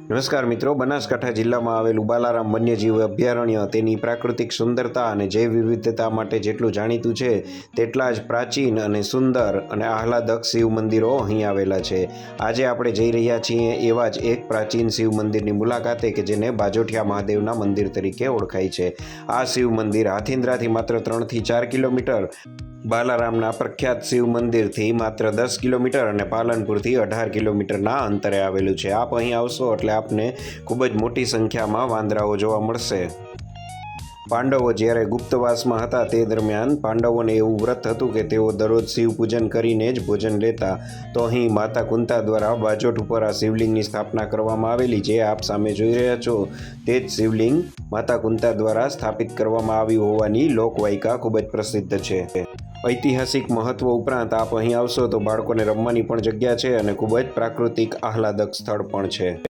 નમસ્કાર મિત્રો, બનાસકાંઠા જિલ્લામાં આવેલું બાલારામ વન્યજીવ અભયારણ્ય તેની પ્રાકૃતિક સુંદરતા અને જૈવ વિવિધતા માટે જેટલું જાણીતું છે તેટલા જ પ્રાચીન અને સુંદર અને આહલાદક શિવ મંદિરો અહીં આવેલા છે। આજે આપણે જઈ રહ્યા છીએ એવા જ એક પ્રાચીન શિવ મંદિરની મુલાકાતે કે જેને બાજોઠિયા મહાદેવના મંદિર તરીકે ઓળખાય છે। આ શિવ મંદિર હાથીન્દ્રાથી માત્ર 3 થી 4 કિલોમીટર, બાલારામના પ્રખ્યાત શિવ મંદિરથી માત્ર 10 કિલોમીટર અને પાલનપુરથી 18 કિલોમીટરના અંતરે આવેલું છે। આપ અહીં આવશો એટલે આપને ખૂબ જ મોટી સંખ્યામાં વાંદરાઓ જોવા મળશે। પાંડવો જ્યારે ગુપ્તવાસમાં હતા તે દરમિયાન પાંડવોને એવું વ્રત હતું કે તેઓ દરરોજ શિવ પૂજન કરીને જ ભોજન લેતા। તો અહીં માતા કુંતા દ્વારા બાજોઠ ઉપર આ શિવલિંગની સ્થાપના કરવામાં આવેલી। જે આપ સામે જોઈ રહ્યા છો તે જ શિવલિંગ માતા કુંતા દ્વારા સ્થાપિત કરવામાં આવ્યું હોવાની લોકવાયકા ખૂબ જ પ્રસિદ્ધ છે। ઐતિહાસિક મહત્વ ઉપરાંત આપ અહીં આવશો તો બાળકોને રમવાની પણ જગ્યા છે અને ખૂબ જ પ્રાકૃતિક આહલાદક સ્થળ પણ છે।